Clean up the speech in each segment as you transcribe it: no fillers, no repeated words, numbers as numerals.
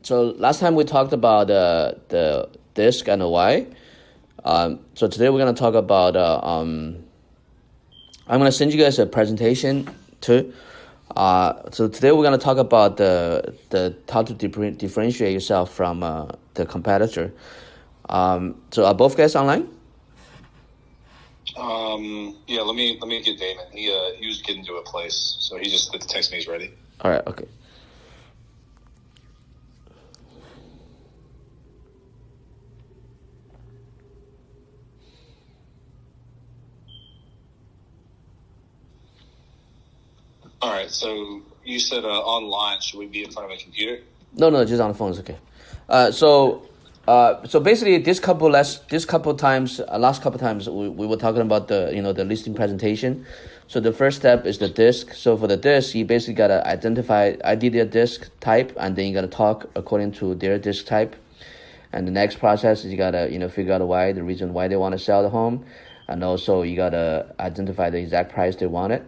So last time we talked about the disk and the why. So today we're gonna talk about. I'm gonna send you guys a presentation too. So today we're gonna talk about the how to differentiate yourself from the competitor. So are both guys online? Yeah, let me get Damon. He was getting to a place, so he just texted me he's ready. All right. Okay. All right. So you said online. Should we be in front of a computer? No, just on the phone is okay. So basically, last couple times, we were talking about the listing presentation. So the first step is the disk. So for the disk, you basically gotta identify their disk type, and then you gotta talk according to their disk type. And the next process is you gotta figure out the reason why they want to sell the home, and also you gotta identify the exact price they want it.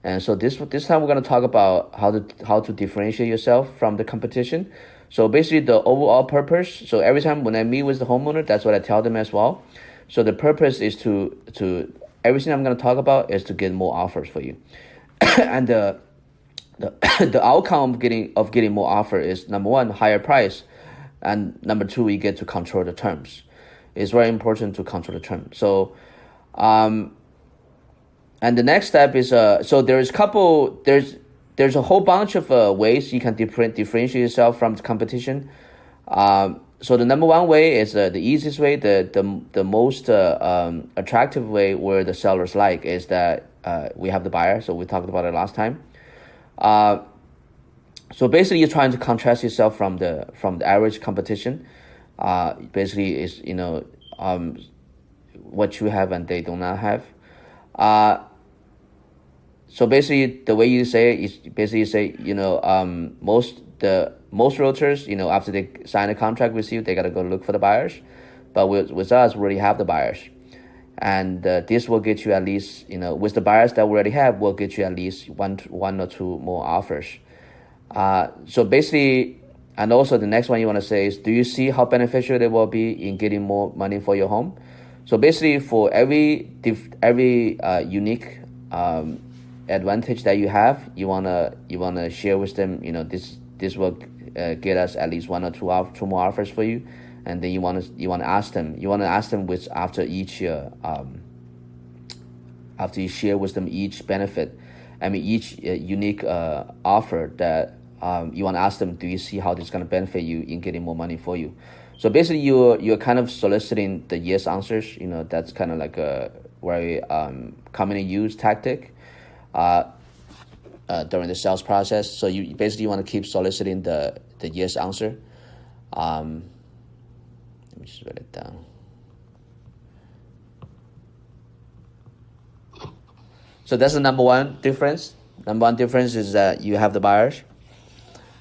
And so this time we're going to talk about how to differentiate yourself from the competition. So basically the overall purpose. So every time when I meet with the homeowner, that's what I tell them as well. So the purpose is to everything I'm going to talk about is to get more offers for you. And the outcome of getting more offer is, number one, higher price, and number two, you get to control the terms. It's very important to control the terms. So and the next step is so there's a whole bunch of ways you can differentiate yourself from the competition. So the number one way is the easiest way, the most attractive way, where the sellers like, is that we have the buyer. So we talked about it last time. So basically you're trying to contrast yourself from the average competition. Basically is what you have and they do not have. So basically the way you say it is basically you say, most realtors, after they sign a contract with you, they got to go look for the buyers. But with us, we already have the buyers. And this will get you at least, with the buyers that we already have, will get you at least one or two more offers. So basically, and also the next one you want to say is, do you see how beneficial it will be in getting more money for your home? So basically, for every unique advantage that you have, you wanna share with them. This will get us at least one or two more offers for you, and then you wanna ask them with after you share with them each benefit, each unique offer that you want to ask them, do you see how this is going to benefit you in getting more money for you? So basically you're kind of soliciting the yes answers. That's kind of like a very commonly used tactic during the sales process. So you basically want to keep soliciting the yes answer. Let me just write it down. So that's the number one difference. Number one difference is that you have the buyers.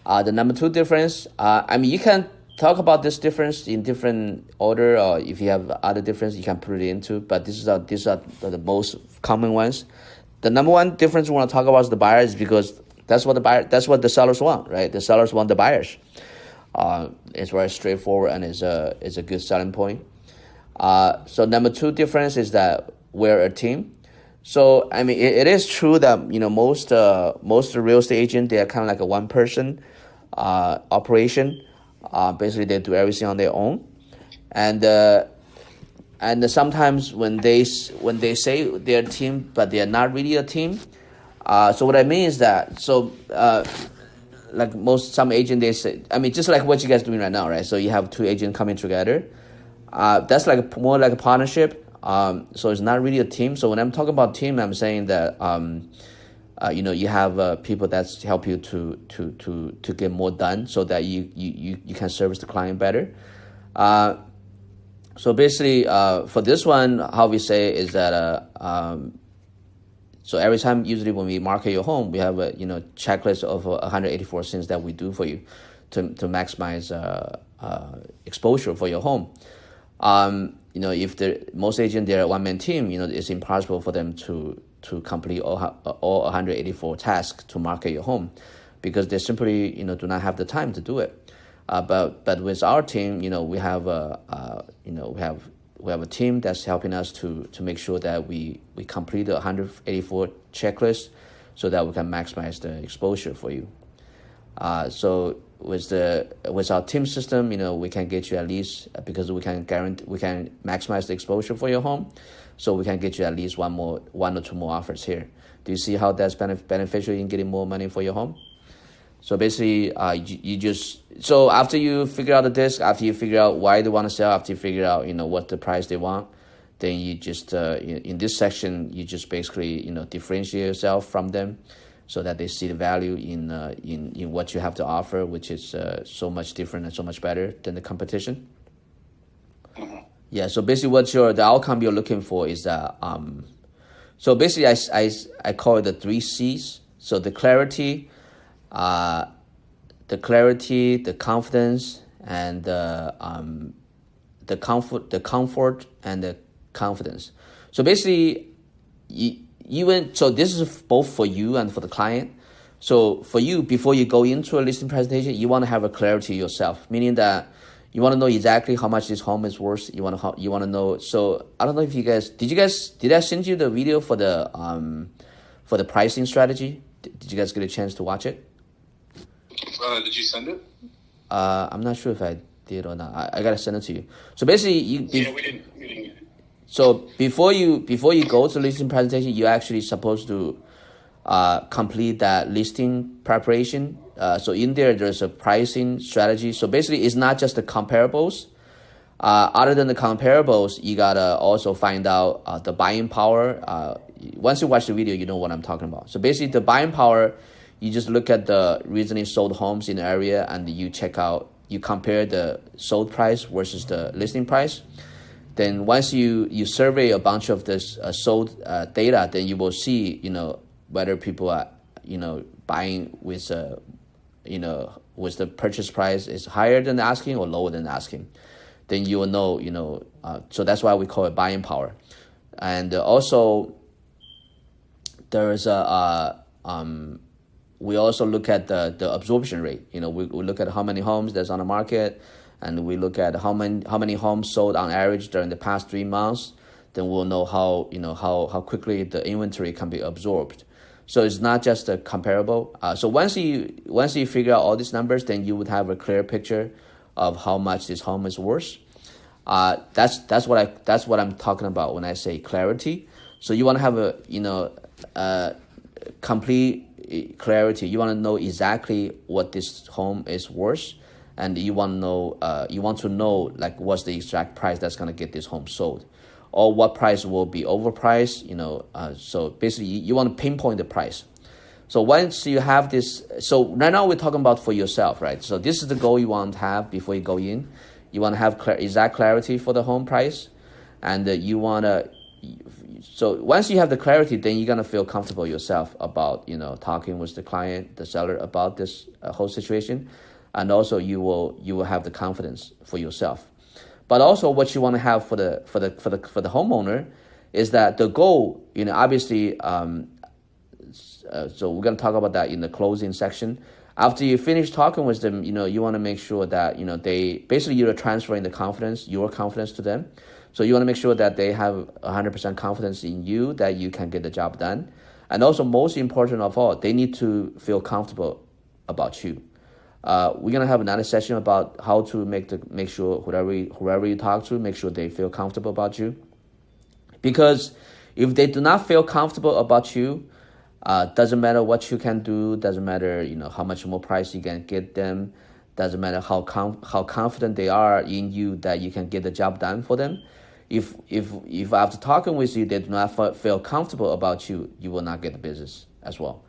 The number two difference, you can talk about this difference in different order, or if you have other difference, you can put it into. But these are the most common ones. The number one difference we want to talk about is the buyers, because that's what the sellers want, right? The sellers want the buyers. It's very straightforward, and it's a good selling point. So number two difference is that we're a team. So it is true that most real estate agents, they are kind of like a one person operation. Basically they do everything on their own, and sometimes when they say they're a team, but they are not really a team. So what I mean is that, like some agent, they say, just like what you guys are doing right now, right? So you have two agents coming together. That's more like a partnership. So it's not really a team. So when I'm talking about team, I'm saying that you have people that help you to get more done, so that you can service the client better. So basically, for this one, how we say is that so every time, usually when we market your home, we have a checklist of 184 things that we do for you to maximize exposure for your home. If most agents, they're a one-man team, it's impossible for them to complete all 184 tasks to market your home, because they simply do not have the time to do it. But with our team, we have we have a team that's helping us to make sure that we complete the 184 checklist so that we can maximize the exposure for you. So with our team system, we can get you at least, because we can maximize the exposure for your home, so we can get you at least one or two more offers here. Do you see how that's beneficial in getting more money for your home? So basically, so after you figure out the disc, after you figure out why they want to sell, after you figure out what the price they want, then you just in this section you just basically differentiate yourself from them, so that they see the value in what you have to offer, which is so much different and so much better than the competition. Yeah. So basically, the outcome you're looking for is that so basically I call it the 3 C's. So the clarity, the confidence, and the comfort and the confidence. So basically, so this is both for you and for the client. So for you, before you go into a listing presentation, you want to have a clarity yourself, meaning that you want to know exactly how much this home is worth. You want to know. So I don't know if you guys did I send you the video for the pricing strategy? Did you guys get a chance to watch it? Did you send it? I'm not sure if I did or not. I gotta send it to you. So basically, we didn't get it. So before you go to listing presentation, you're actually supposed to complete that listing preparation. So in there's a pricing strategy. So basically, it's not just the comparables. Other than the comparables, you gotta also find out the buying power. Once you watch the video, you know what I'm talking about. So basically, the buying power, you just look at the recently sold homes in the area, and you compare the sold price versus the listing price. Then once you survey a bunch of this sold data, then you will see whether people are buying with with the purchase price is higher than the asking or lower than the asking. Then you will know so that's why we call it buying power. And also there is we also look at the absorption rate. We look at how many homes that's on the market, and we look at how many homes sold on average during the past 3 months. Then we'll know how quickly the inventory can be absorbed. So it's not just a comparable. So once you figure out all these numbers, then you would have a clear picture of how much this home is worth. That's what I'm talking about when I say clarity. So you want to have a complete clarity. You want to know exactly what this home is worth, and you want to know like what's the exact price that's going to get this home sold, or what price will be overpriced. So basically you want to pinpoint the price. So once you have this, so right now we're talking about for yourself, right? So this is the goal you want to have before you go in. You want to have exact clarity for the home price, and you want to. So once you have the clarity, then you're gonna feel comfortable yourself about talking with the client, the seller, about this whole situation, and also you will have the confidence for yourself. But also, what you want to have for the homeowner is that the goal, obviously. So we're gonna talk about that in the closing section. After you finish talking with them, you want to make sure that they basically you're transferring your confidence to them. So you want to make sure that they have 100% confidence in you, that you can get the job done. And also, most important of all, they need to feel comfortable about you. We're going to have another session about how to make sure whoever you talk to, make sure they feel comfortable about you. Because if they do not feel comfortable about you, doesn't matter what you can do, doesn't matter how much more price you can get them, doesn't matter how confident they are in you that you can get the job done for them. If after talking with you, they do not feel comfortable about you, you will not get the business as well.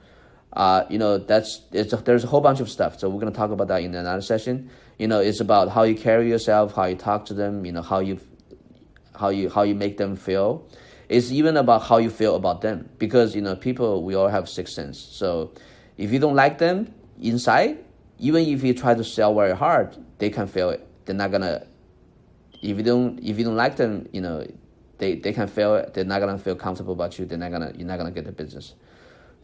There's a whole bunch of stuff. So we're going to talk about that in another session. It's about how you carry yourself, how you talk to them, how you make them feel. It's even about how you feel about them, because people, we all have sixth sense. So if you don't like them inside, even if you try to sell very hard, they can feel it. They're not gonna. If you don't like them, they can feel it. They're not gonna feel comfortable about you. You're not gonna get the business.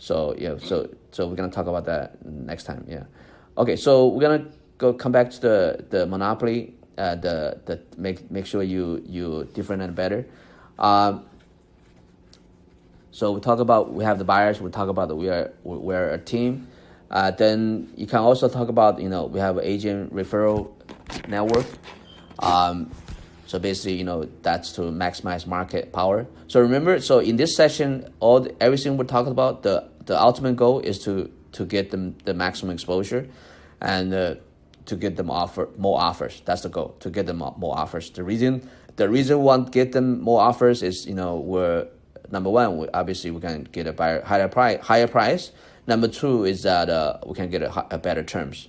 So yeah, so we're gonna talk about that next time. Yeah. Okay, so we're gonna come back to the monopoly. The make sure you different and better. So we have the buyers. We talk about that we're a team. Then you can also talk about we have an agent referral network. So basically that's to maximize market power. So remember, so in this session, everything we're talking about, the ultimate goal is to get them the maximum exposure, and to get them more offers. That's the goal, to get them more offers. The reason we want to get them more offers is we're number one, obviously we can get a higher price. Number two is that we can get a better terms.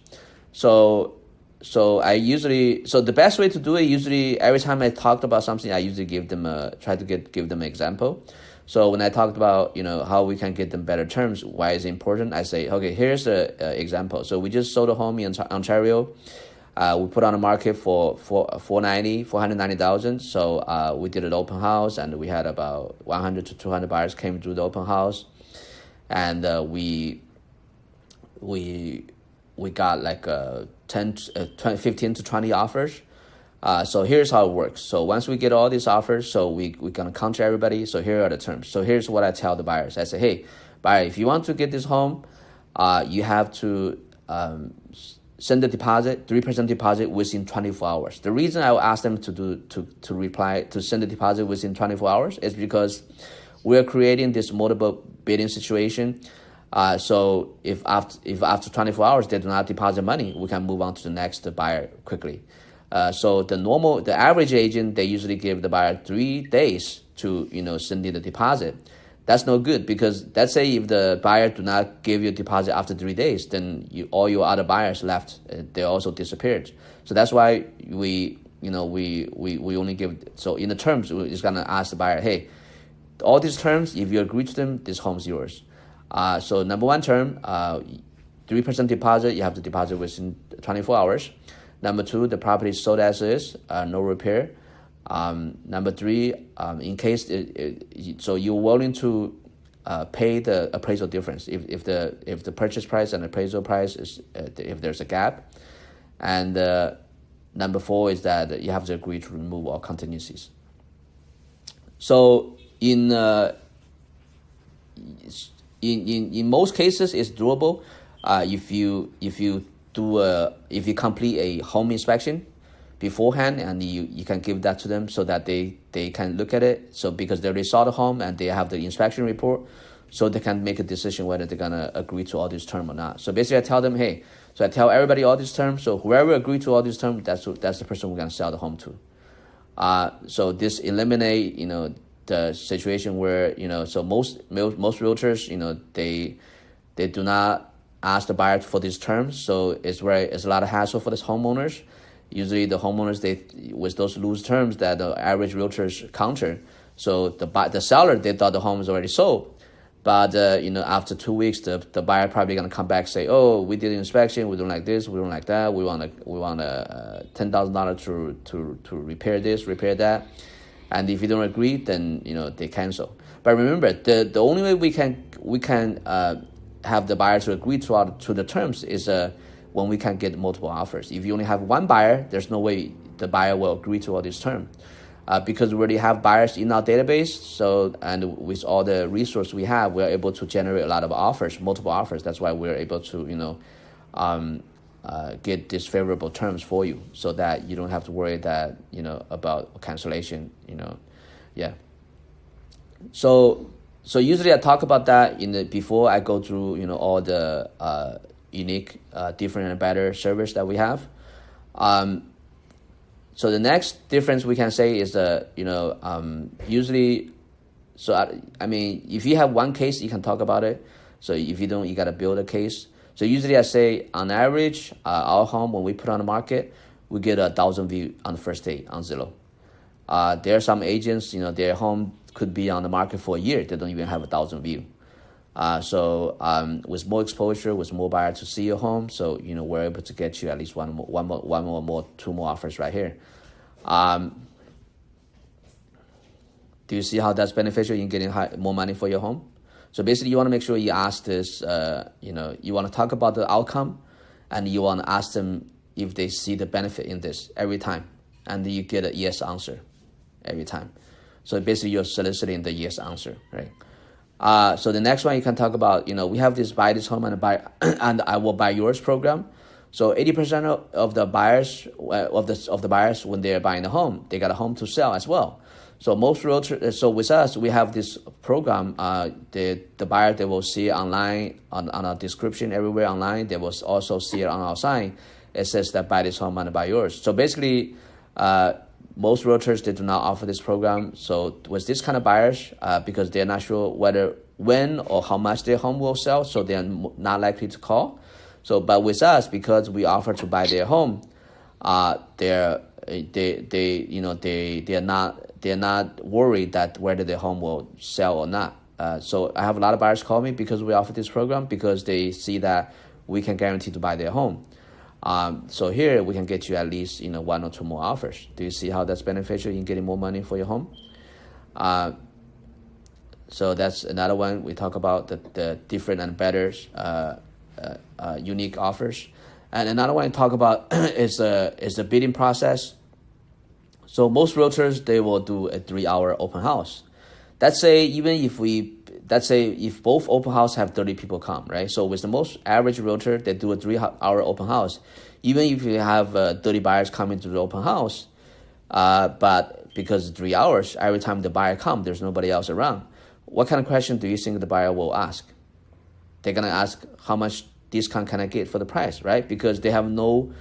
So the best way to do it, usually every time I talked about something, I usually give them give them an example. So when I talked about how we can get them better terms, why is it important, I say, okay, here's the example. So we just sold a home in Ontario. We put on the market for 490,000. So we did an open house, and we had about 100 to 200 buyers came through the open house, and we got like 15 to 20 offers. So here's how it works. So once we get all these offers, so we're gonna counter everybody. So here are the terms. So here's what I tell the buyers. I say, hey, buyer, if you want to get this home, you have to send the deposit, 3% deposit within 24 hours. The reason I will ask them to reply to send the deposit within 24 hours is because we're creating this multiple bidding situation. So if after 24 hours they do not deposit money, we can move on to the next buyer quickly. So the average agent, they usually give the buyer 3 days to send in the deposit. That's no good, because let's say if the buyer do not give you a deposit after 3 days, then all your other buyers left, they also disappeared. So that's why we only give. So in the terms, we're just gonna ask the buyer, hey, all these terms, if you agree to them, this home's yours. So number one term, 3% deposit, you have to deposit within 24 hours. Number two, the property is sold as is, no repair. Number three, in case so you're willing to pay the appraisal difference if the purchase price and appraisal price is if there's a gap. And number four is that you have to agree to remove all contingencies. So in most cases, it's doable if you complete a home inspection beforehand, and you can give that to them so that they can look at it. So because they already saw the home and they have the inspection report, so they can make a decision whether they're gonna agree to all these terms or not. So basically, I tell them, hey, so I tell everybody all these terms. So whoever agree to all these terms, that's the person we're gonna sell the home to. So this eliminate the situation where so most realtors they do not ask the buyer for these terms. So it's a lot of hassle for these homeowners. Usually the homeowners, with those loose terms that the average realtors counter. So the seller, they thought the home was already sold, but after 2 weeks, the buyer probably gonna come back and say, oh, we did an inspection, we don't like this, we don't like that, we want $10,000 to repair this, repair that, and if you don't agree, then they cancel. But remember, the only way we can have the buyer to agree to the terms is when we can get multiple offers. If you only have one buyer, there's no way the buyer will agree to all these terms. Because we already have buyers in our database, so and with all the resource we have, we're able to generate a lot of offers, multiple offers. That's why we're able to get these favorable terms for you, so that you don't have to worry that about cancellation. Yeah. So usually I talk about that before I go through all the unique, different and better service that we have. So the next difference we can say is usually, so I mean, if you have one case, you can talk about it. So if you don't, you got to build a case. So usually I say, on average, our home, when we put on the market, we get 1,000 views on the first day on Zillow. There are some agents, their home could be on the market for a year. They don't even have 1,000 views. So with more exposure, with more buyers to see your home, so we're able to get you at least two more offers right here. Do you see how that's beneficial in getting more money for your home? So basically, you want to make sure you ask this. You want to talk about the outcome, and you want to ask them if they see the benefit in this every time, and you get a yes answer every time. So basically, you're soliciting the yes answer, right? So the next one you can talk about, we have this buy this home and buy and I will buy yours program. So 80% of the buyers of the buyers, when they're buying a home, they got a home to sell as well. So most realtors, so with us, we have this program. The buyer, they will see it online on our description everywhere online. They will also see it on our sign. It says that buy this home and buy yours. So basically, most realtors, they do not offer this program. So with this kind of buyers, because they're not sure when or how much their home will sell, so they're not likely to call. So, but with us, because we offer to buy their home, they're not worried that whether their home will sell or not. So I have a lot of buyers call me because we offer this program, because they see that we can guarantee to buy their home. So here we can get you at least one or two more offers. Do you see how that's beneficial in getting more money for your home? So that's another one. We talk about the different and better unique offers. And another one I talk about is the bidding process. So most realtors, they will do a 3-hour open house. Let's say if both open house have 30 people come, right? So with the most average realtor, they do a 3-hour open house. Even if you have 30 buyers coming to the open house, but because 3 hours, every time the buyer comes, there's nobody else around. What kind of question do you think the buyer will ask? They're going to ask, how much discount can I get for the price, right? Because they have no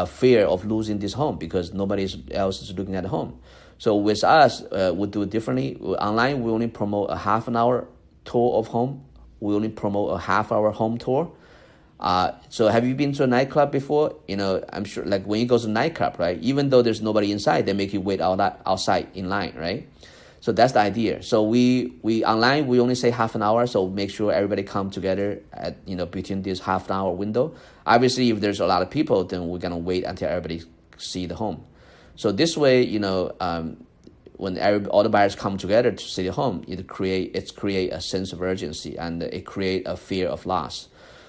fear of losing this home, because nobody else is looking at the home. So with us, we do it differently. Online, we only promote a half an hour tour of home. We only promote a half-hour home tour. So have you been to a nightclub before? I'm sure, like when you go to a nightclub, right? Even though there's nobody inside, they make you wait outside in line, right? So that's the idea. So we online, we only say half an hour. So make sure everybody come together at, between this half an hour window. Obviously, if there's a lot of people, then we're going to wait until everybody see the home. So this way, when all the buyers come together to see the home, it create a sense of urgency, and it create a fear of loss.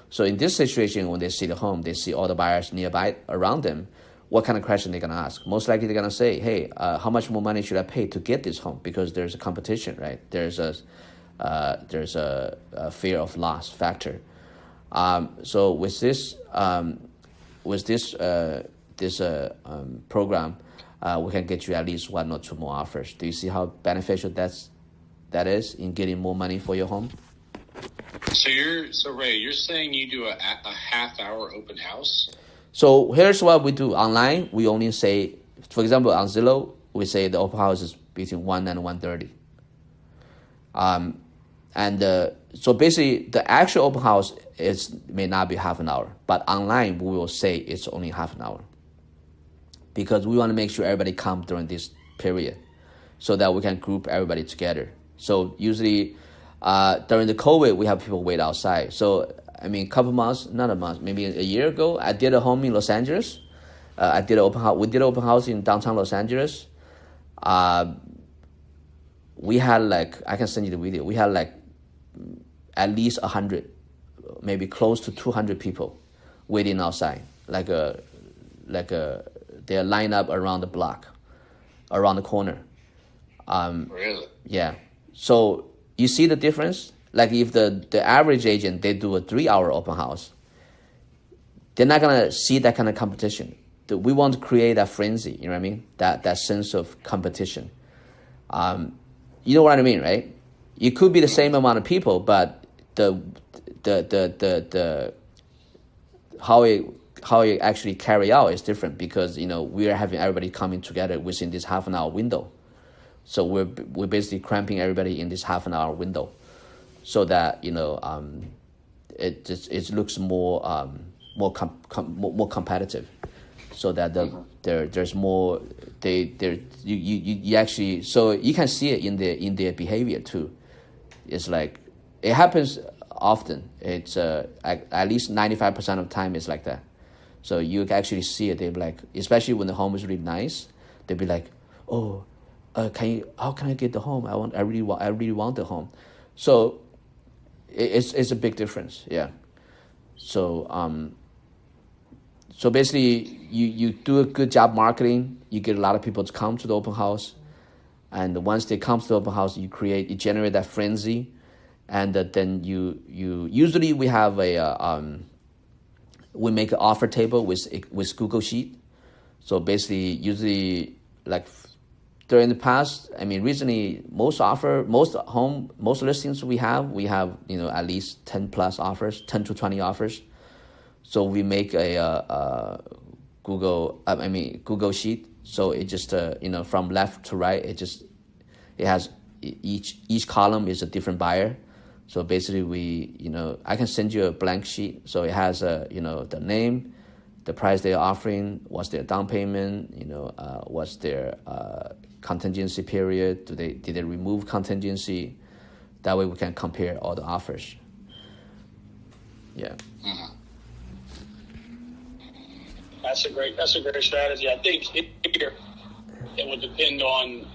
So in this situation, when they see the home, they see all the buyers nearby around them. What kind of question they're gonna ask? Most likely they're gonna say, "Hey, how much more money should I pay to get this home?" Because there's a competition, right? There's a fear of loss factor. So with this program, we can get you at least one or two more offers. Do you see how beneficial that is in getting more money for your home? So Ray, you're saying you do a half-hour open house? So here's what we do online. We only say, for example, on Zillow, we say the open house is between 1 and 1:30. So basically, the actual open house may not be half an hour, but online we will say it's only half an hour, because we want to make sure everybody comes during this period, so that we can group everybody together. So usually, during the COVID, we have people wait outside. So a couple months, not a month, maybe a year ago, I did a home in Los Angeles. We did an open house in downtown Los Angeles. We had I can send you the video. We had at least 100, maybe close to 200 people waiting outside. They're lined up around the block, around the corner. Really? Yeah. So you see the difference? Like if the average agent, they do a 3-hour open house, they're not going to see that kind of competition. We want to create that frenzy, you know what I mean? That sense of competition. You know what I mean, right? It could be the same amount of people, but how it actually carry out is different, because we are having everybody coming together within this half an hour window. So we're basically cramping everybody in this half an hour window, so that it looks more competitive, so that there's more you actually, so you can see it in their behavior too. It's like it happens often. It's at least 95% of the time it's like that. So you actually see it. They're like, especially when the home is really nice, they'll be like, "Oh, how can I get the home? I really want the home." So it's a big difference. Yeah. So so basically, you do a good job marketing, you get a lot of people to come to the open house, and once they come to the open house, you generate that frenzy, and then you usually we have we make an offer table with Google Sheet. So basically, usually like during the past, I mean, recently, most listings we have, at least 10 plus offers, 10 to 20 offers. So we make a Google Sheet. So it just from left to right, it has each column is a different buyer. So basically, I can send you a blank sheet. So it has the name, the price they're offering, what's their down payment, what's their contingency period, did they remove contingency? That way we can compare all the offers. Yeah. Mm-hmm. That's a great strategy. I think here it would depend on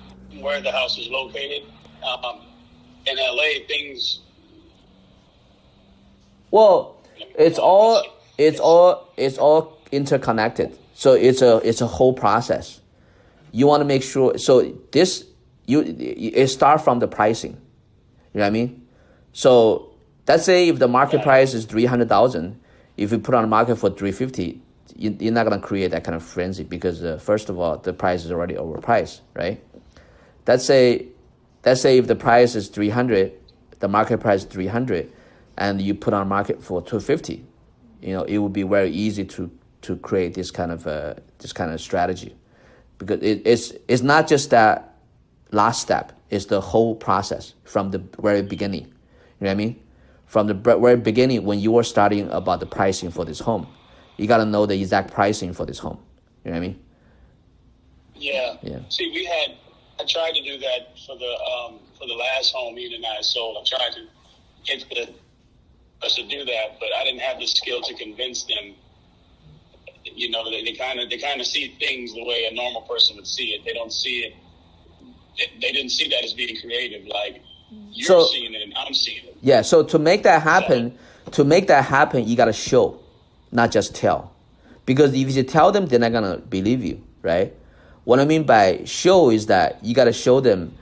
where the house is located. In LA, things. Well, it's all interconnected. So it's a whole process. You want to make sure. So it start from the pricing. You know what I mean? So let's say if the market price is 300,000, if you put on the market for 350, you're not going to create that kind of frenzy because first of all, the price is already overpriced, right? Let's say if the price is 300, the market price is 300, and you put on market for 250, it would be very easy to create this kind of strategy, because it's not just that last step; it's the whole process from the very beginning. You know what I mean? From the very beginning, when you were starting about the pricing for this home, you got to know the exact pricing for this home. You know what I mean? Yeah. See, I tried to do that for the last home Ian and I sold. I tried to get us to do that, but I didn't have the skill to convince them. They kind of see things the way a normal person would see it. They don't see it. They didn't see that as being creative. Like you're seeing it and I'm seeing it. Yeah. So to make that happen, you got to show, not just tell, because if you tell them, they're not gonna believe you, right? What I mean by show is that you got to show them,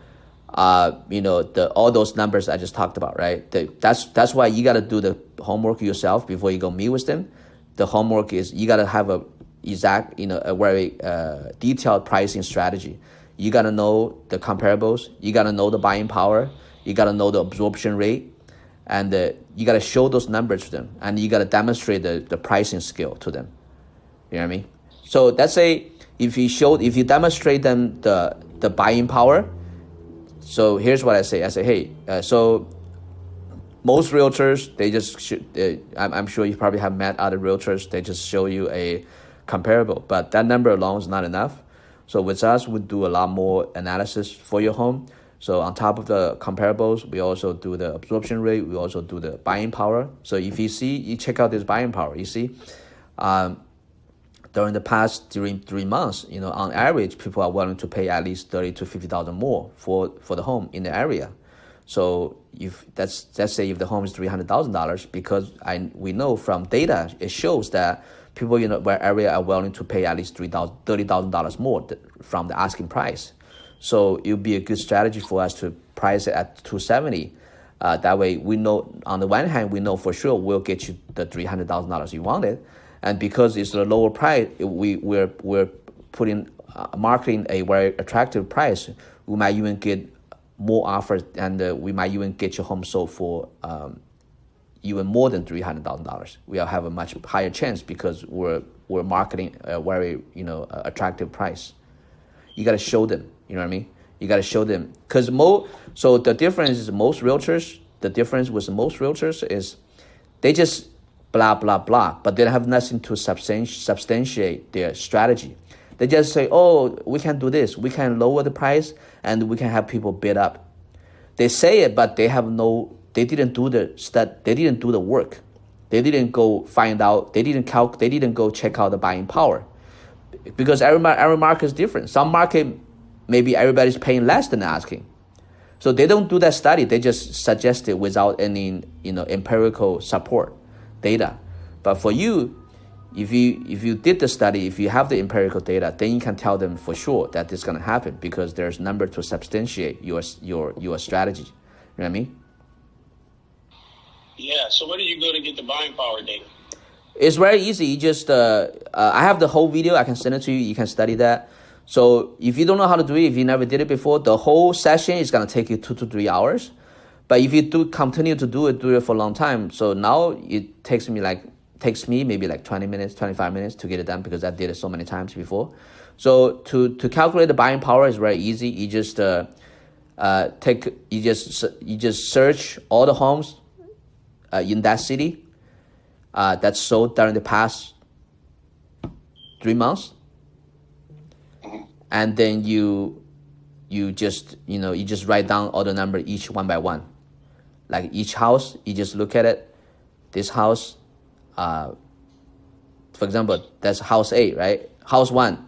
all those numbers I just talked about, right? That's why you got to do the homework yourself before you go meet with them. The homework is you got to have a very detailed pricing strategy. You got to know the comparables. You got to know the buying power. You got to know the absorption rate, and you got to show those numbers to them, and you got to demonstrate the pricing skill to them. You know what I mean? So let's say if you demonstrate them the buying power. So here's what I say. I say, hey, so most realtors, they just I'm sure you probably have met other realtors. They just show you a comparable, but that number alone is not enough. So with us, we do a lot more analysis for your home. So on top of the comparables, we also do the absorption rate. We also do the buying power. So if you check out this buying power, you see, during the past 3 months, on average, people are willing to pay at least $30,000 to $50,000 more for the home in the area. So let's say if the home is $300,000, because we know from data, it shows that people in our area are willing to pay at least $30,000 more from the asking price. So it would be a good strategy for us to price it at $270. That way, we know on the one hand, we know for sure we'll get you the $300,000 you wanted, and because it's a lower price, we're putting marketing a very attractive price. We might even get more offers, and we might even get your home sold for even more than $300,000. We'll have a much higher chance because we're marketing a very attractive price. You got to show them. You know what I mean? You got to show them, because so the difference with most realtors is they just blah blah blah, but they have nothing to substantiate their strategy. They just say, oh, we can do this, we can lower the price, and we can have people bid up. They say it, but they didn't do the work. They didn't go find out. They didn't go check out the buying power, because every market is different. Some market, maybe everybody's paying less than asking. So they don't do that study. They just suggest it without any, empirical support data. But for you, if you did the study, if you have the empirical data, then you can tell them for sure that this is going to happen because there's number to substantiate your strategy. You know what I mean? Yeah. So where do you go to get the buying power data? It's very easy. You just I have the whole video. I can send it to you. You can study that. So if you don't know how to do it, if you never did it before, the whole session is going to take you 2 to 3 hours. But if you continue to do it for a long time. So now it takes me maybe like 20 minutes, 25 minutes to get it done because I did it so many times before. So to calculate the buying power is very easy. You just search all the homes in that city that's sold during the past 3 months. And then you just write down all the number each one by one. Like each house, you just look at it. This house, for example, that's house A, right? House 1,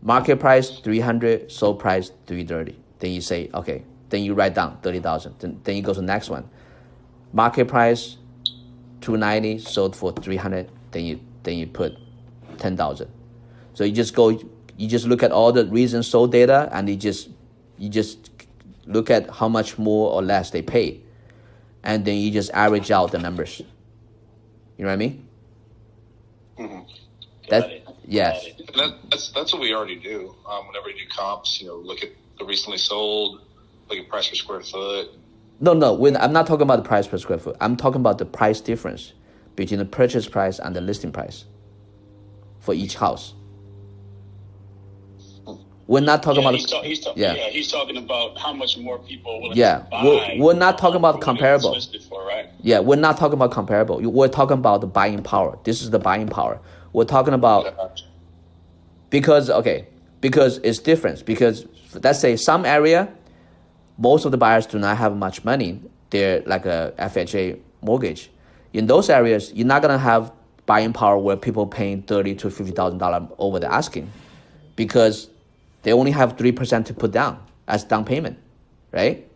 market price 300, sold price 330. Then you say, okay. Then you write down 30,000. Then you go to the next one. Market price 290, sold for 300. Then you put 10,000. So you just look at all the recent sold data and you just look at how much more or less they pay. And then you just average out the numbers. You know what I mean? Mm-hmm. Yes. That's what we already do. Whenever we do comps, look at the recently sold, look at price per square foot. No. I'm not talking about the price per square foot. I'm talking about the price difference between the purchase price and the listing price for each house. We're not talking about. He's talking about how much more people are willing to buy. We're not talking about comparable. For, right? Yeah, we're not talking about comparable. We're talking about the buying power. This is the buying power. We're talking about because it's different. Because let's say some area, most of the buyers do not have much money. They're like a FHA mortgage. In those areas, you're not gonna have buying power where people paying $30,000 to $50,000 over the asking, because they only have 3% to put down as down payment, right?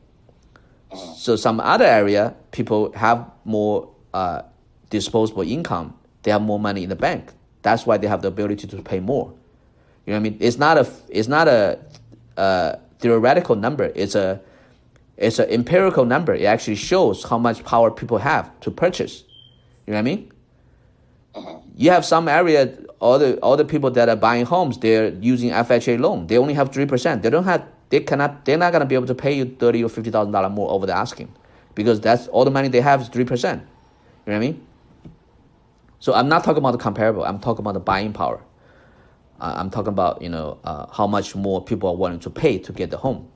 So some other area, people have more disposable income. They have more money in the bank. That's why they have the ability to pay more. You know what I mean? It's not a theoretical number. It's an empirical number. It actually shows how much power people have to purchase. You know what I mean? You have some area, all the people that are buying homes, they're using FHA loan. They only have 3%. They're not gonna be able to pay you $30,000 or $50,000 more over the asking, because that's all the money they have is 3%. You know what I mean? So I'm not talking about the comparable. I'm talking about the buying power. I'm talking about how much more people are willing to pay to get the home.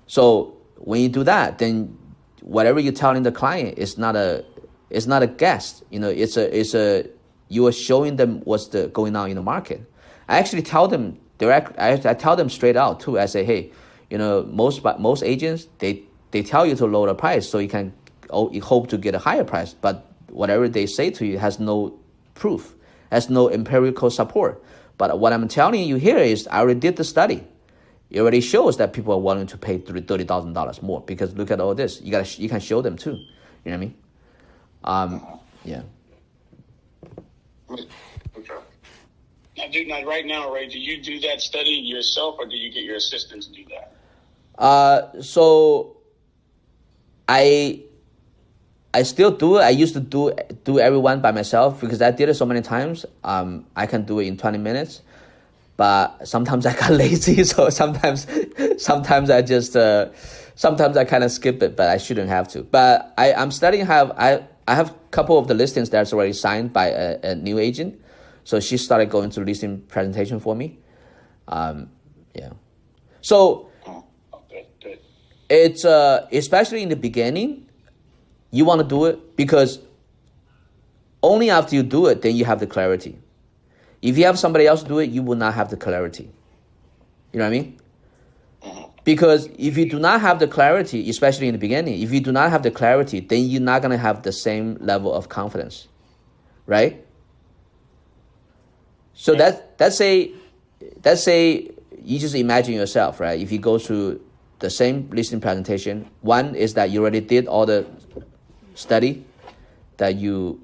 So when you do that, then whatever you're telling the client is not a guess. You are showing them what's going on in the market. I actually tell them direct. I tell them straight out too. I say, hey, most agents they tell you to lower the price so you can hope to get a higher price, but whatever they say to you has no proof, has no empirical support. But what I'm telling you here is I already did the study. It already shows that people are willing to pay $30,000 more, because look at all this. You can show them too. You know what I mean? Yeah. Okay. Now, right now, Ray, do you do that study yourself, or do you get your assistant to do that? So I still do it. I used to do everyone by myself because I did it so many times. I can do it in 20 minutes, but sometimes I got lazy. So sometimes I just sometimes I kind of skip it, but I shouldn't have to. But I'm starting to have I have a couple of the listings that's already signed by a new agent. So she started going to listing presentation for me. Yeah. So it's especially in the beginning, you want to do it because only after you do it, then you have the clarity. If you have somebody else do it, you will not have the clarity. You know what I mean? Because if you do not have the clarity, especially in the beginning, if you do not have the clarity, then you're not going to have the same level of confidence, right? So let's say you just imagine yourself, right? If you go to the same listing presentation. One is that you already did all the study, that you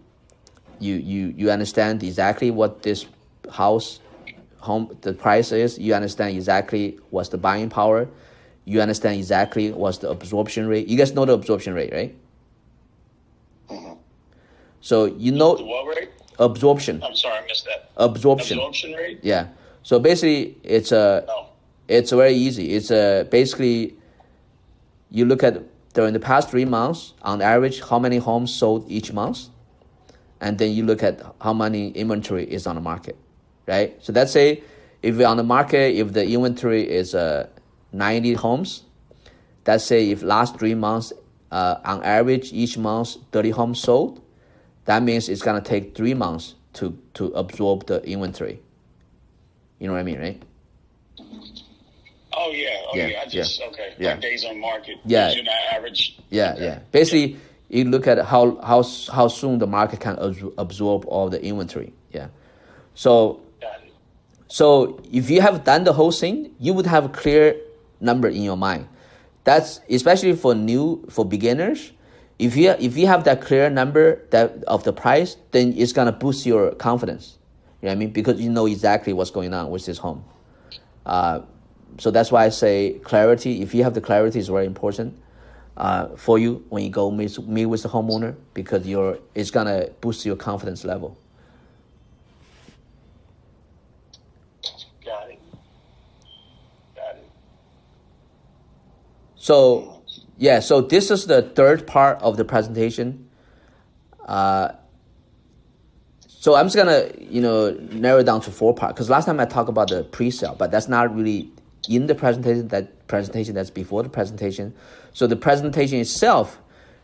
understand exactly what this home the price is. You understand exactly what's the buying power. You understand exactly what's the absorption rate. You guys know the absorption rate, right? Mm-hmm. So you know the what rate? Absorption. I'm sorry, I missed that. Absorption rate. Yeah. So basically, it's very easy. It's basically you look at during the past 3 months on average how many homes sold each month, and then you look at how many inventory is on the market, right? So let's say if we're on the market, if the inventory is 90 homes, let's say if last 3 months on average each month 30 homes sold, that means it's gonna take 3 months to absorb the inventory. You know what I mean, right? Oh yeah. Like days on market. Yeah. You know, average. Yeah, okay. Yeah. Basically, you look at how soon the market can absorb all the inventory. Yeah. So if you have done the whole thing, you would have a clear number in your mind. That's especially for beginners. If you have that clear number of the price, then it's gonna boost your confidence. You know what I mean? Because you know exactly what's going on with this home. So that's why I say clarity. If you have the clarity, is very important for you when you go meet with the homeowner, because it's gonna boost your confidence level. Got it. So yeah, so this is the third part of the presentation. So I'm just gonna narrow it down to 4 parts, because last time I talked about the pre-sale, but that's not really in the presentation. That presentation that's before the presentation. So the presentation itself,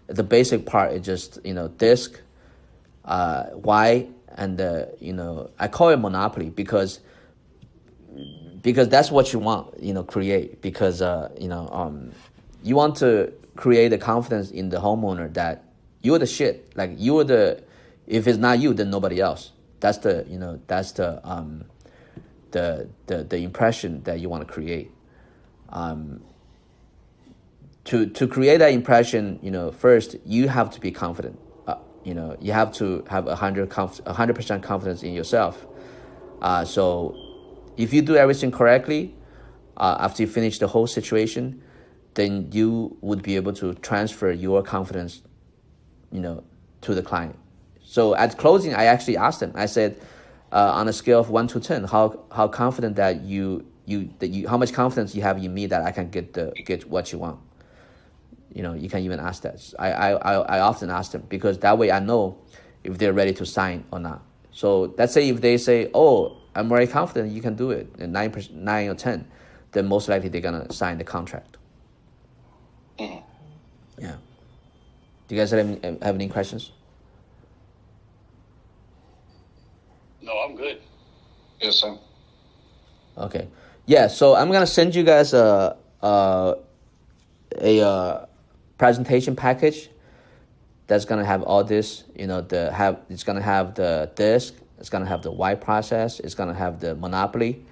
the basic part is just disc, why, and I call it monopoly because that's what you want create, because you want to create the confidence in the homeowner that you're the shit, like you're the. If it's not you, then nobody else. That's the impression that you want to create. To create that impression, first you have to be confident. You have to have 100% confidence in yourself. So if you do everything correctly, after you finish the whole situation, then you would be able to transfer your confidence, to the client. So at closing, I actually asked them. I said, on a scale of 1 to 10, how confident that how much confidence you have in me that I can get what you want. You can even ask that. I often ask them, because that way I know if they're ready to sign or not. So let's say if they say, "Oh, I'm very confident you can do it," and 9 or 10, then most likely they're gonna sign the contract. Mm-hmm. Yeah. Do you guys have any questions? No, I'm good. Yes, sir. Okay. Yeah, so I'm gonna send you guys a presentation package that's gonna have all this. It's gonna have the disc. It's gonna have the why process. It's gonna have the monopoly,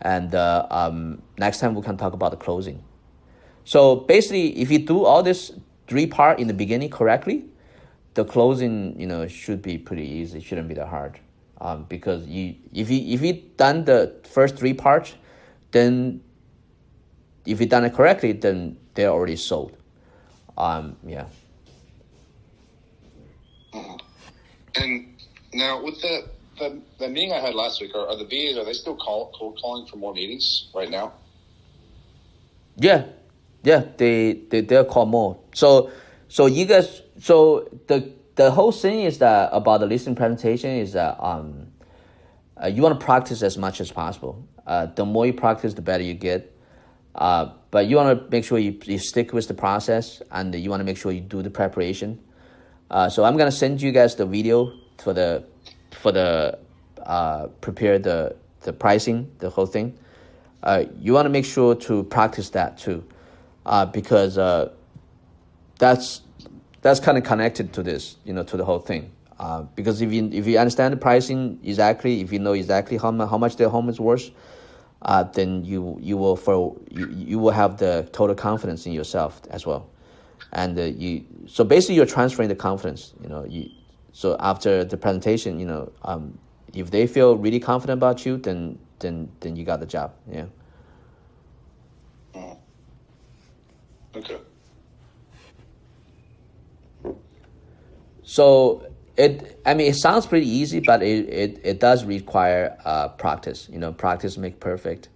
and next time we can talk about the closing. So basically, if you do all this 3 part in the beginning correctly, the closing should be pretty easy. It shouldn't be that hard. Because if you done the first 3 parts, then if you done it correctly, then they're already sold. Yeah. And now with the meeting I had last week, are the BAs, are they still cold calling for more meetings right now? Yeah, they'll call more. So you guys, the whole thing is that about the listing presentation is that you want to practice as much as possible. The more you practice, the better you get. But you want to make sure you stick with the process, and you want to make sure you do the preparation. So I'm gonna send you guys the video for the prepare the pricing, the whole thing. You want to make sure to practice that too, because that's kind of connected to this, to the whole thing. Because if you understand the pricing exactly, if you know exactly how much their home is worth, then you will have the total confidence in yourself as well, and so basically you're transferring the confidence. So after the presentation, if they feel really confident about you, then you got the job. Yeah. Okay. So it sounds pretty easy, but it does require practice. Practice makes perfect.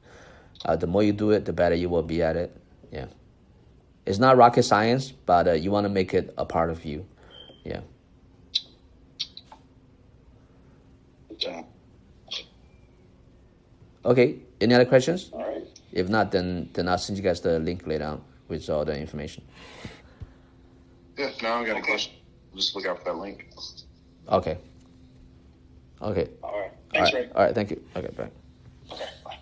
The more you do it, the better you will be at it. Yeah. It's not rocket science, but you want to make it a part of you. Yeah. Okay. Any other questions? All right. If not, then I'll send you guys the link later on with all the information. Yeah. Now I got a question. Just look out for that link. Okay. All right. Thanks, Ray. All right. Thank you. Okay. Bye. Okay. Bye.